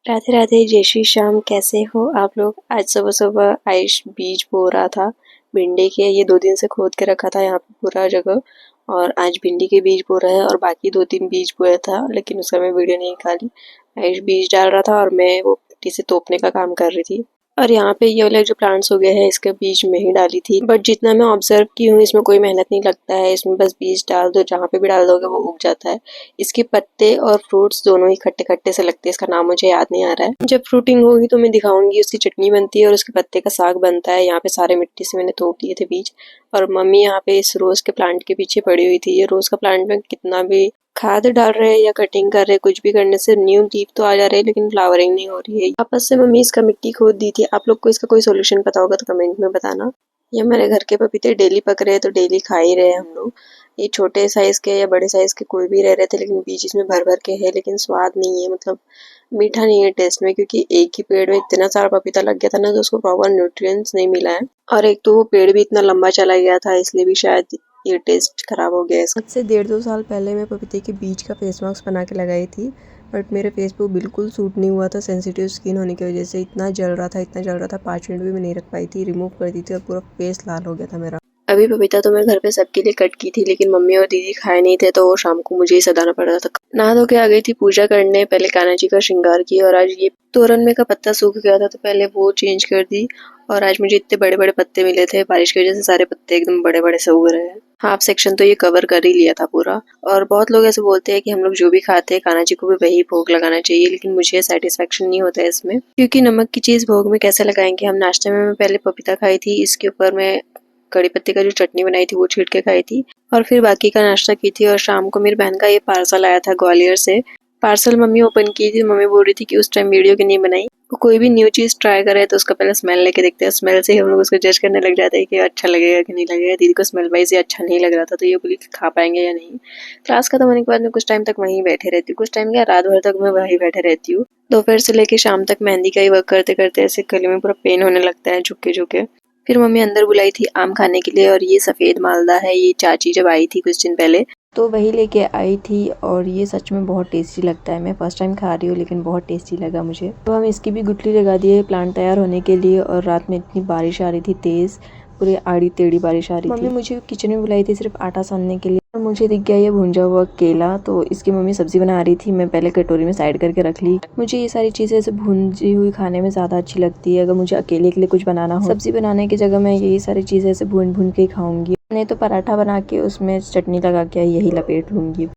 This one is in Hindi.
राधे राधे, जय श्री श्याम। कैसे हो आप लोग? आज सुबह सुबह आयुष बीज बो रहा था भिंडी के। ये 2 दिन से खोद के रखा था यहाँ पे पूरा जगह, और आज भिंडी के बीज बो रहा है। और बाकी 2-3 बीज बोया था, लेकिन उसका मैं वीडियो नहीं निकाली। आयुष बीज डाल रहा था और मैं वो मिट्टी से तोपने का काम कर रही थी। और यहाँ पे ये वाले जो प्लांट्स हो गए हैं, इसके बीज में ही डाली थी। बट जितना मैं ऑब्जर्व की हूँ, इसमें कोई मेहनत नहीं लगता है। इसमें बस बीज डाल दो, जहाँ पे भी डाल दोगे वो उग जाता है। इसके पत्ते और फ्रूट्स दोनों ही खट्टे खट्टे से लगते हैं। इसका नाम मुझे याद नहीं आ रहा है। जब फ्रूटिंग होगी तो मैं दिखाऊंगी। उसकी चटनी बनती है और उसके पत्ते का साग बनता है। यहाँ पे सारे मिट्टी से मैंने तोप दिए थे बीज। और मम्मी यहाँ पे इस रोज के प्लांट के पीछे पड़ी हुई थी। ये रोज का प्लांट में कितना भी खाद डाल रहे हैं या कटिंग कर रहे हैं, कुछ भी करने से न्यू लीफ तो आ जा रहे हैं, लेकिन फ्लावरिंग नहीं हो रही है। आपस से मम्मी इसका मिट्टी खोद दी थी। आप लोग को इसका कोई सोल्यूशन पता होगा तो कमेंट में बताना। ये हमारे घर के पपीते डेली पक रहे हैं, तो डेली खा ही रहे हैं हम लोग। ये छोटे साइज के या बड़े साइज के कोई भी रह रहे थे, लेकिन बीज इसमें भर भर के है, लेकिन स्वाद नहीं है। मतलब मीठा नहीं है टेस्ट में, क्योंकि एक ही पेड़ में इतना सारा पपीता लग गया था ना, तो उसको प्रॉपर न्यूट्रिएंट्स नहीं मिला है। और एक तो वो पेड़ भी इतना लंबा चला गया था, इसलिए भी शायद ये टेस्ट खराब हो गया इसका। आज से 1.5-2 साल पहले मैं पपीते के बीज का फेस मास्क बना के लगाई थी, बट मेरे फेस पे वो बिल्कुल सूट नहीं हुआ था। सेंसिटिव स्किन होने की वजह से इतना जल रहा था 5 मिनट भी मैं नहीं रख पाई थी। रिमूव कर दी थी और पूरा फेस लाल हो गया था मेरा। अभी पपीता तो मैं घर पे सबके लिए कट की थी, लेकिन मम्मी और दीदी खाए नहीं थे, तो वो शाम को मुझे ही सदाना पड़ रहा था। नहा धो के आ गई थी पूजा करने। पहले कान्हा जी का श्रृंगार किया, और आज ये तोरण में का पत्ता सूख गया था, तो पहले वो चेंज कर दी। और आज मुझे इतने बड़े बड़े पत्ते मिले थे, बारिश की वजह से सारे पत्ते एकदम बड़े बड़े से उग रहे हैं। हाफ सेक्शन तो ये कवर कर ही लिया था पूरा। और बहुत लोग ऐसे बोलते हैं कि हम लोग जो भी खाते हैं कान्हा जी को भी वही भोग लगाना चाहिए, लेकिन मुझे सेटिस्फेक्शन नहीं होता है इसमें, क्योंकि नमक की चीज भोग में कैसे लगाएंगे। हम नाश्ते में मैं पहले पपीता खाई थी, इसके ऊपर मैं कड़ी पत्ते का जो चटनी बनाई थी वो छीट के खाई थी, और फिर बाकी का नाश्ता की थी। और शाम को मेरी बहन का ये पार्सल आया था ग्वालियर से। पार्सल मम्मी ओपन की थी। मम्मी बोल रही थी कि उस टाइम वीडियो क्यों नहीं बनाई। वो कोई भी न्यू चीज ट्राई करे तो उसका पहले स्मेल लेके देखते हैं। स्मेल से ही हम लोग उसको जज करने लग जाते हैं कि अच्छा लगेगा कि नहीं लगेगा। दीदी को स्मेल वाइज ही अच्छा नहीं लग रहा था, तो ये बोली कि खा पाएंगे या नहीं। क्लास खत्म होने के बाद मैं कुछ टाइम तक वहीं बैठे रहती हूँ। कुछ टाइम क्या, रात भर तक मैं वहीं बैठे रहती हूँ। दोपहर से लेके शाम तक मेहंदी का ही वर्क करते करते ऐसे गले में पूरा पेन होने लगता है, झुके झुके। फिर मम्मी अंदर बुलाई थी आम खाने के लिए, और ये सफ़ेद मालदा है। ये चाची जब आई थी कुछ दिन पहले तो वही लेके आई थी, और ये सच में बहुत टेस्टी लगता है। मैं फर्स्ट टाइम खा रही हूँ, लेकिन बहुत टेस्टी लगा मुझे। तो हम इसकी भी गुठली लगा दिए प्लांट तैयार होने के लिए। और रात में इतनी बारिश आ रही थी तेज़, पूरी आड़ी टेढ़ी बारिश आ रही थी। मम्मी मुझे किचन में बुलाई थी सिर्फ आटा सानने के लिए। और मुझे दिख गया ये भुंजा हुआ केला, तो इसकी मम्मी सब्जी बना रही थी। मैं पहले कटोरी में साइड करके रख ली। मुझे ये सारी चीज़ें ऐसे भुंजी हुई खाने में ज़्यादा अच्छी लगती है। अगर मुझे अकेले के लिए कुछ बनाना हो, सब्जी बनाने की जगह मैं यही सारी चीज़ें ऐसे भून भून के ही खाऊंगी। नहीं तो पराठा बना के उसमें चटनी लगा के यही लपेट लूंगी।